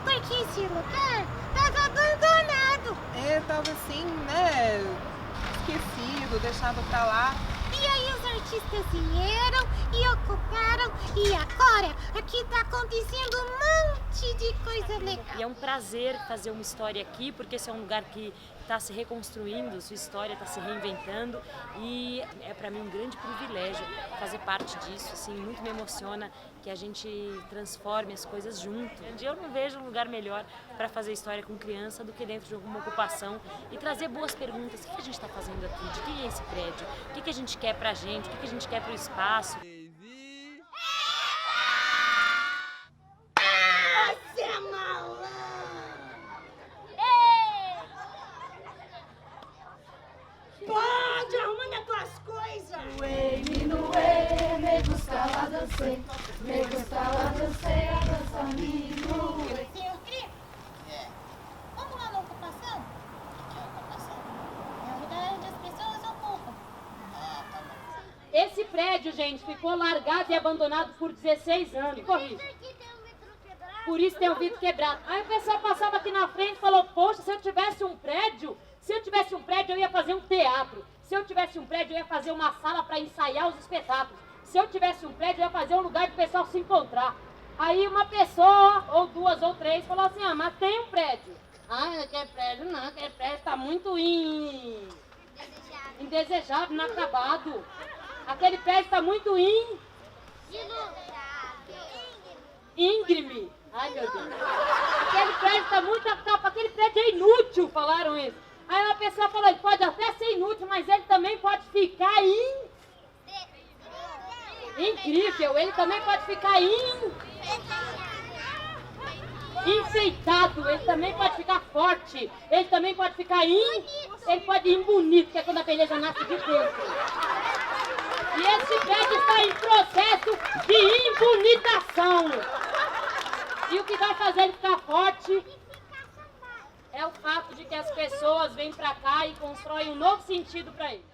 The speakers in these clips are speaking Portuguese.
porque esse lugar tava abandonado. Tava assim, né, esquecido, deixado pra lá. E aí os artistas vieram e ocuparam e agora aqui tá acontecendo um monte de coisa legal. E é um prazer fazer uma história aqui, porque esse é um lugar que está se reconstruindo, sua história está se reinventando e é para mim um grande privilégio fazer parte disso, assim, muito me emociona que a gente transforme as coisas junto. Eu não vejo um lugar melhor para fazer história com criança do que dentro de alguma ocupação e trazer boas perguntas. O que a gente está fazendo aqui? De quem é esse prédio? O que a gente quer para a gente? O que a gente quer para o espaço? Você é malandro! Pode, arrumando as tuas coisas! Me gusta la dança, a dança me Senhor Cri, vamos lá na ocupação? O que é ocupação? É o lugar onde as pessoas ocupam. Esse prédio, gente, ficou largado e abandonado por 16 anos. Corrija. Por isso tem o vidro quebrado. Aí o pessoal passava aqui na frente e falou, poxa, se eu tivesse um prédio eu ia fazer um teatro. Se eu tivesse um prédio, eu ia fazer uma sala para ensaiar os espetáculos. Se eu tivesse um prédio, eu ia fazer um lugar para o pessoal se encontrar. Aí uma pessoa, ou duas, ou três, falou assim, mas tem um prédio. Aquele prédio não, aquele prédio está muito indesejável, inacabado. Aquele prédio está muito íngreme. Ai, meu Deus. Aquele prédio está muito acabado, aquele prédio é inútil, falaram isso. Aí uma pessoa falou, ele pode até ser inútil, mas ele também pode ficar incrível, ele também pode ficar enfeitado, ele também pode ficar forte, ele também pode ficar ele pode ir bonito, que é quando a beleza nasce de dentro. E esse prédio está em processo de imbonitação. E o que vai fazer ele ficar forte é o fato de que as pessoas vêm pra cá e constroem um novo sentido pra ele.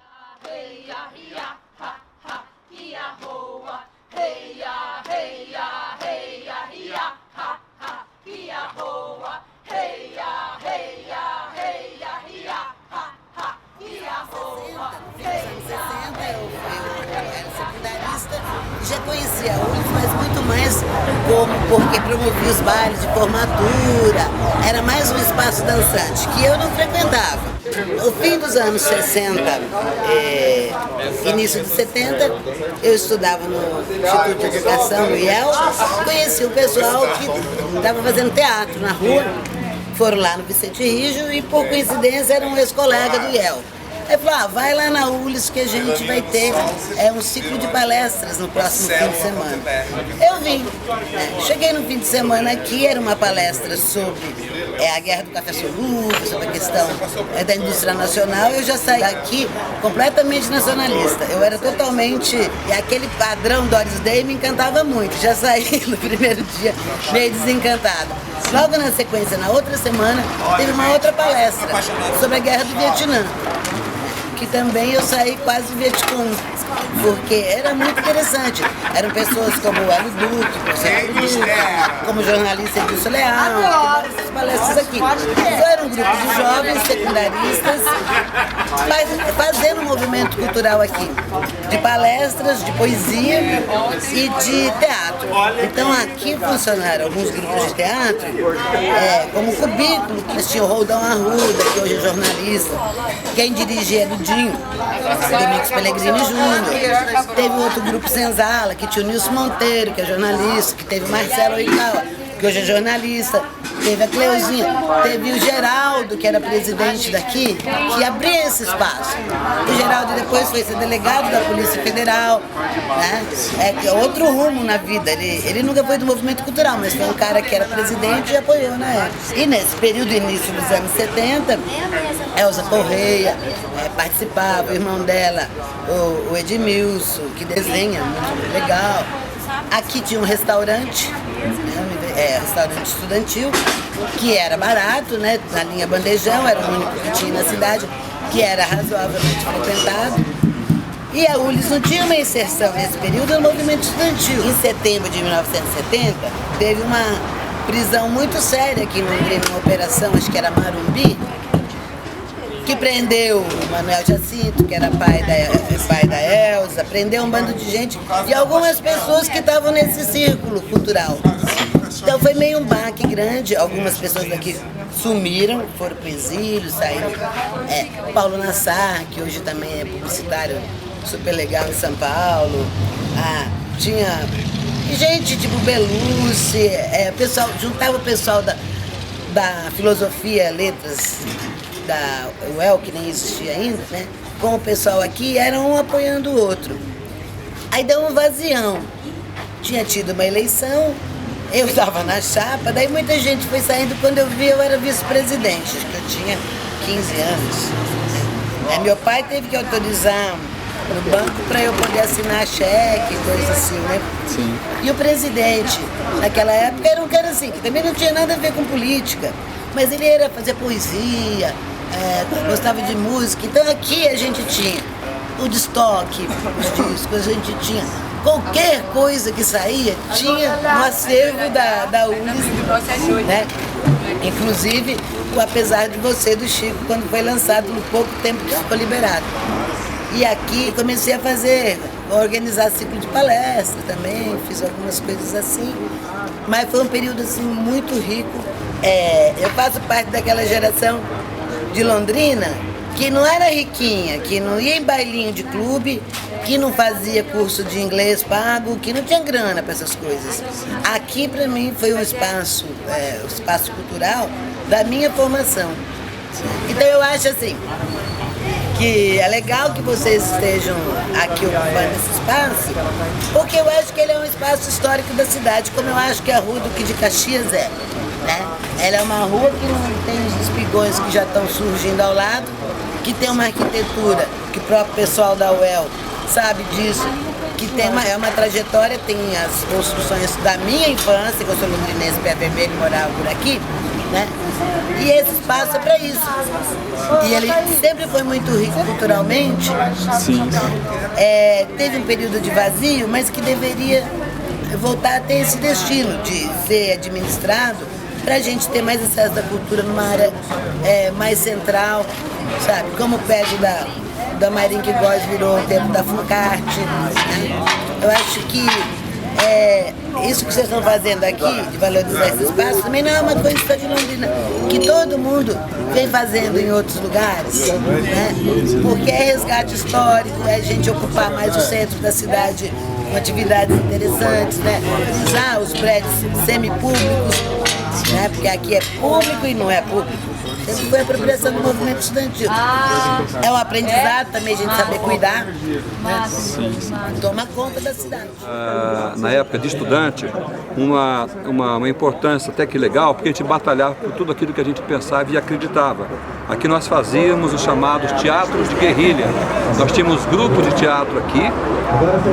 Já conhecia a ULIS, mas muito mais porque promovia os bailes de formatura, era mais um espaço dançante, que eu não frequentava. No fim dos anos 60, início de 70, eu estudava no Instituto de Educação, no IEL, conheci o pessoal que estava fazendo teatro na rua, foram lá no Vicente Rijo e por coincidência era um ex-colega do IEL. Ele falou, vai lá na ULIS que a gente vai ter um ciclo de palestras no próximo fim de semana. Eu vim. Cheguei no fim de semana aqui, era uma palestra sobre a guerra do café solúvel, sobre a questão da indústria nacional. Eu já saí daqui completamente nacionalista. Eu era totalmente... E aquele padrão Doris Day me encantava muito. Já saí no primeiro dia meio desencantada. Logo na sequência, na outra semana, teve uma outra palestra sobre a guerra do Vietnã, que também eu saí quase Vietcong, porque era muito interessante. Eram pessoas como o Hélio Duque, o professor Duque, como o jornalista Edilson Leal, essas palestras aqui. Então era um grupo de jovens secundaristas, mas fazendo um movimento cultural aqui, de palestras, de poesia e de teatro. Então aqui funcionaram alguns grupos de teatro, como o Cubículo, que tinha o Roldão Arruda, que hoje é jornalista. Quem dirigia era o Domingos Pellegrini Júnior. Teve outro grupo Senzala, que tinha o Nilson Monteiro, que é jornalista, que teve o Marcelo Oikawa, que hoje é jornalista, teve a Cleuzinha, teve o Geraldo, que era presidente daqui, que abria esse espaço. O Geraldo depois foi ser delegado da Polícia Federal, né? É outro rumo na vida. Ele nunca foi do movimento cultural, mas foi um cara que era presidente e apoiou na época. E nesse período, início dos anos 70, Elza Correia participava, o irmão dela, o Edmilson, que desenha muito legal. Aqui tinha um restaurante, restaurante estudantil, que era barato, né, na linha Bandejão, era o único que tinha na cidade, que era razoavelmente frequentado. E a ULIS não tinha uma inserção nesse período no movimento estudantil. Em setembro de 1970, teve prisão muito séria aqui no Londrina, uma operação, acho que era Marumbi, que prendeu o Manuel Jacinto, que era pai da Elza, prendeu um bando de gente e algumas pessoas que estavam nesse círculo cultural. Então foi meio um baque grande, algumas pessoas daqui sumiram, foram para o exílio, saíram. Paulo Nassar, que hoje também é publicitário super legal em São Paulo. Tinha gente tipo Belucci, pessoal, juntava o pessoal da filosofia, letras, da UEL, que nem existia ainda, né? Com o pessoal aqui, era um apoiando o outro. Aí deu um vazião. Tinha tido uma eleição, eu estava na chapa, daí muita gente foi saindo. Quando eu vi, eu era vice-presidente, acho que eu tinha 15 anos. Meu pai teve que autorizar no banco para eu poder assinar cheque, coisa assim, né? Sim. E o presidente, naquela época, era um cara assim, que também não tinha nada a ver com política, mas ele era fazer poesia, gostava de música. Então aqui a gente tinha o destoque, os discos, a gente tinha qualquer coisa que saía, tinha no acervo da UNES, né? Inclusive o Apesar de Você, do Chico, quando foi lançado, no pouco tempo que ficou liberado. E aqui comecei a organizar ciclo de palestra também, fiz algumas coisas assim, mas foi um período assim muito rico. Eu faço parte daquela geração de Londrina que não era riquinha, que não ia em bailinho de clube, que não fazia curso de inglês pago, que não tinha grana para essas coisas. Aqui para mim foi um espaço cultural da minha formação. Então eu acho assim, que é legal que vocês estejam aqui ocupando esse espaço, porque eu acho que ele é um espaço histórico da cidade, como eu acho que a Rua Duque de Caxias é, né? Ela é uma rua que não tem os espigões que já estão surgindo ao lado, que tem uma arquitetura, que o próprio pessoal da UEL sabe disso, que é uma trajetória, tem as construções da minha infância, que eu sou londrinense, pé vermelho, morava por aqui, né? E esse espaço é para isso. E ele sempre foi muito rico culturalmente. Sim. Teve um período de vazio, mas que deveria voltar a ter esse destino de ser administrado para a gente ter mais acesso da cultura numa área mais central, sabe? Como o prédio da Marinho Góes virou o tempo da Fucarte, né? Eu acho que isso que vocês estão fazendo aqui, de valorizar esse espaço, também não é uma coisa só de Londrina, que todo mundo vem fazendo em outros lugares, né? Porque é resgate histórico, é a gente ocupar mais o centro da cidade com atividades interessantes, né? Usar os prédios semipúblicos, né? Porque aqui é público e não é público. Sempre foi a apropriação do movimento estudantil. É um aprendizado também a gente saber cuidar, né? Toma conta da cidade. Na época de estudante, uma importância até que legal, porque a gente batalhava por tudo aquilo que a gente pensava e acreditava. Aqui nós fazíamos os chamados teatros de guerrilha. Nós tínhamos grupos de teatro aqui,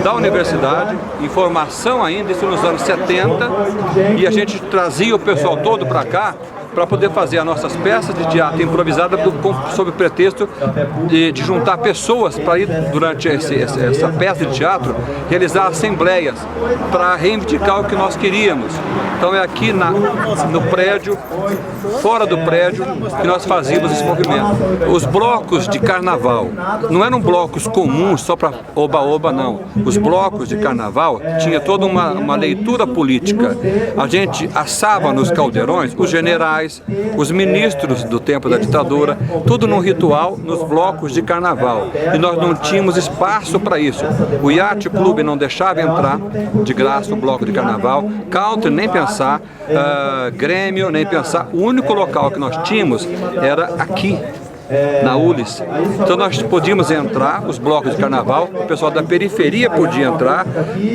da universidade, em formação ainda, isso nos anos 70, e a gente trazia o pessoal todo para cá, para poder fazer as nossas peças de teatro improvisada sob o pretexto de juntar pessoas para ir, durante essa peça de teatro, realizar assembleias para reivindicar o que nós queríamos. Então é aqui no prédio, fora do prédio, que nós fazíamos esse movimento. Os blocos de carnaval não eram blocos comuns só para oba-oba, não. Os blocos de carnaval tinha toda uma leitura política. A gente assava nos caldeirões os generais, os ministros do tempo da ditadura, tudo num ritual nos blocos de carnaval. E nós não tínhamos espaço para isso. O Yacht Club não deixava entrar de graça o bloco de carnaval, country nem pensar, Grêmio nem pensar. O único local que nós tínhamos era aqui, na ULIS. Então nós podíamos entrar, os blocos de carnaval, o pessoal da periferia podia entrar,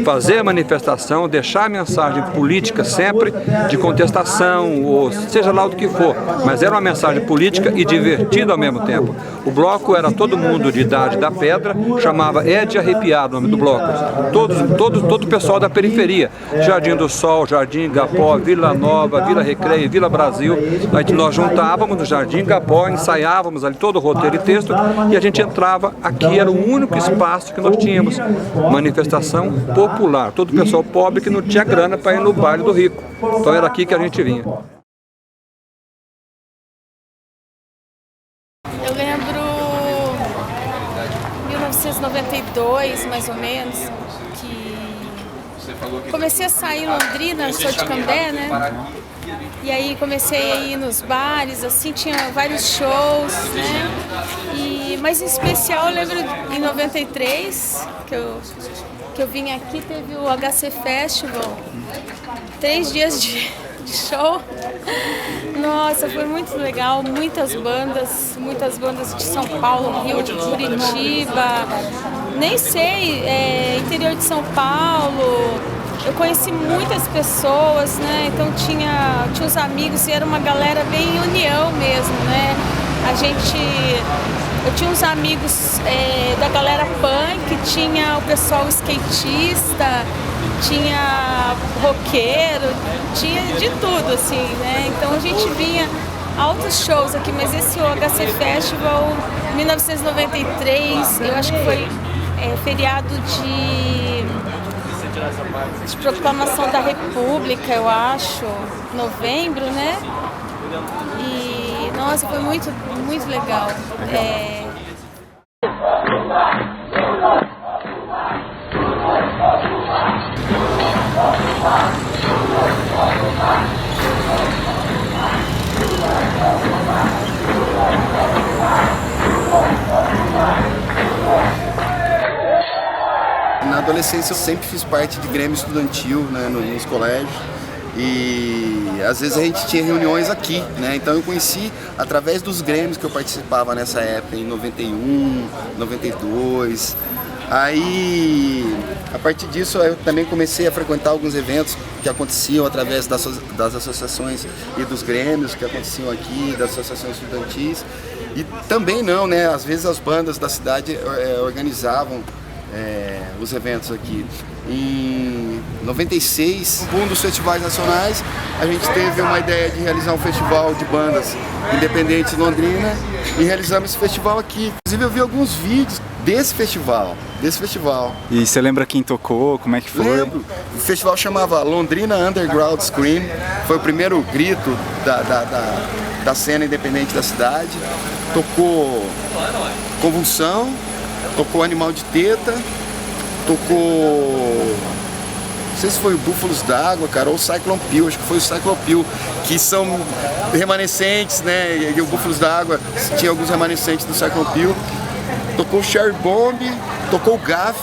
fazer a manifestação, deixar a mensagem política sempre, de contestação, ou seja lá o que for, mas era uma mensagem política e divertida ao mesmo tempo. O bloco era todo mundo de idade da pedra, chamava de Arrepiado o nome do bloco. Todo o pessoal da periferia, Jardim do Sol, Jardim Igapó, Vila Nova, Vila Recreio, Vila Brasil. Aí nós juntávamos no Jardim Igapó, ensaiávamos passadas ali todo o roteiro e texto, e a gente entrava aqui, era o único espaço que nós tínhamos manifestação popular, todo o pessoal pobre que não tinha grana para ir no baile do rico, então era aqui que a gente vinha. Eu lembro 1992, mais ou menos, que comecei a sair em Londrina, eu sou de Cambé, né? E aí comecei a ir nos bares, assim, tinha vários shows, né? Mas em especial eu lembro em 93, que eu vim aqui, teve o HC Festival, 3 dias de show. Nossa, foi muito legal, muitas bandas de São Paulo, Rio, de Curitiba, nem sei, interior de São Eu conheci muitas pessoas, né? Então tinha os amigos e era uma galera bem união mesmo, né? Eu tinha uns amigos da galera punk, tinha o pessoal skatista, tinha roqueiro, tinha de tudo, assim, né? Então a gente vinha altos shows aqui, mas esse HC Festival, 1993, eu acho que foi feriado de proclamação da República, eu acho, novembro, né? E, nossa, foi muito, muito legal. Na adolescência eu sempre fiz parte de grêmio estudantil, né, nos colégios, e às vezes a gente tinha reuniões aqui, né? Então eu conheci através dos grêmios que eu participava nessa época, em 91, 92. Aí, a partir disso, eu também comecei a frequentar alguns eventos que aconteciam através das associações e dos grêmios que aconteciam aqui, das associações estudantis. E também não, né? Às vezes as bandas da cidade organizavam os eventos aqui. Em 96, um dos festivais nacionais, a gente teve uma ideia de realizar um festival de bandas independentes em Londrina e realizamos esse festival aqui. Inclusive eu vi alguns vídeos desse festival. E você lembra quem tocou? Como é que foi? Lembro. O festival chamava Londrina Underground Scream. Foi o primeiro grito da cena independente da cidade. Tocou Convulsão, tocou Animal de Teta, tocou... Não sei se foi o Búfalos d'Água, cara, ou o Cyclone Peel, acho que foi o Cyclone Peel, que são remanescentes, né? E o Búfalos d'Água tinha alguns remanescentes do Cyclone Peel. Tocou o Cherry Bomb, tocou o Gaff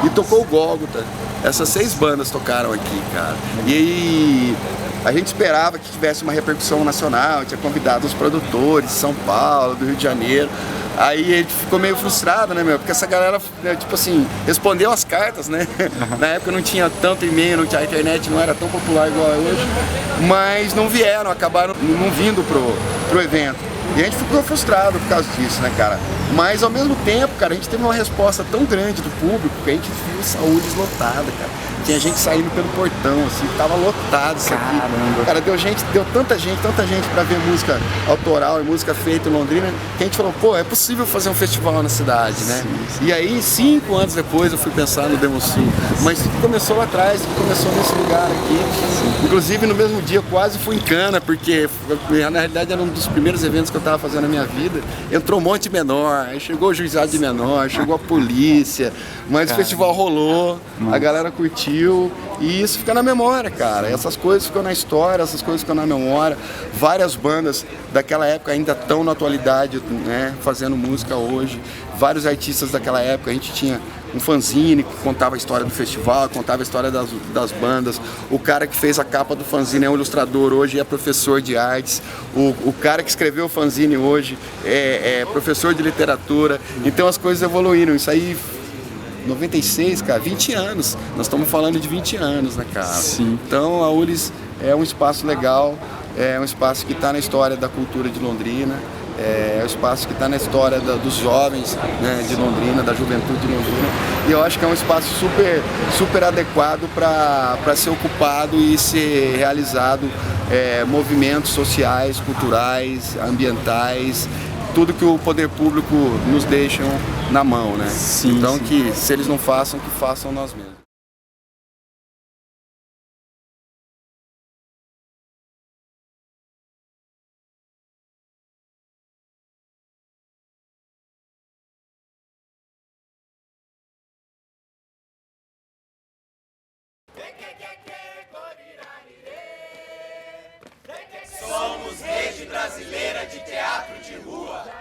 e tocou o Gólgota. Essas 6 bandas tocaram aqui, cara. E aí a gente esperava que tivesse uma repercussão nacional, tinha convidado os produtores de São Paulo, do Rio de Janeiro. Aí a gente ficou meio frustrado, né, meu? Porque essa galera, tipo assim, respondeu as cartas, né? Na época não tinha tanto e-mail, a internet não era tão popular igual é hoje. Mas não vieram, acabaram não vindo pro evento. E a gente ficou frustrado por causa disso, né, cara? Mas ao mesmo tempo, cara, a gente teve uma resposta tão grande do público que a gente viu Saúdes lotada, cara. Tinha gente saindo pelo portão, assim, tava lotado isso aqui. Caramba. Cara, deu tanta gente pra ver música autoral e música feita em Londrina, que a gente falou, pô, é possível fazer um festival na cidade, né? Sim. E aí, 5 anos depois, eu fui pensar no Demo Sul. Mas tudo começou lá atrás, tudo começou nesse lugar aqui. Sim. Inclusive, no mesmo dia, eu quase fui em Cana, porque na realidade era um dos primeiros eventos que eu tava fazendo na minha vida. Entrou um monte de menor, aí chegou o juizado de menor, chegou a polícia, mas o festival rolou, a galera curtiu. E isso fica na memória, cara. Essas coisas ficam na história, essas coisas ficam na memória. Várias bandas daquela época ainda estão na atualidade, né, fazendo música hoje. Vários artistas daquela época, a gente tinha um fanzine que contava a história do festival, contava a história das bandas. O cara que fez a capa do fanzine é um ilustrador hoje, é professor de artes. O cara que escreveu o fanzine hoje é professor de literatura. Então as coisas evoluíram. Isso aí... 96, cara, 20 anos. Nós estamos falando de 20 anos, né, cara? Sim. Então a ULIS é um espaço legal, é um espaço que está na história da cultura de Londrina, é um espaço que está na história dos jovens, né, de Londrina, da juventude de Londrina. E eu acho que é um espaço super adequado para ser ocupado e ser realizado movimentos sociais, culturais, ambientais, tudo que o poder público nos deixa na mão, né? Sim, então sim. que se eles não façam, que façam nós mesmos. Somos Rede Brasileira de Teatro de Rua.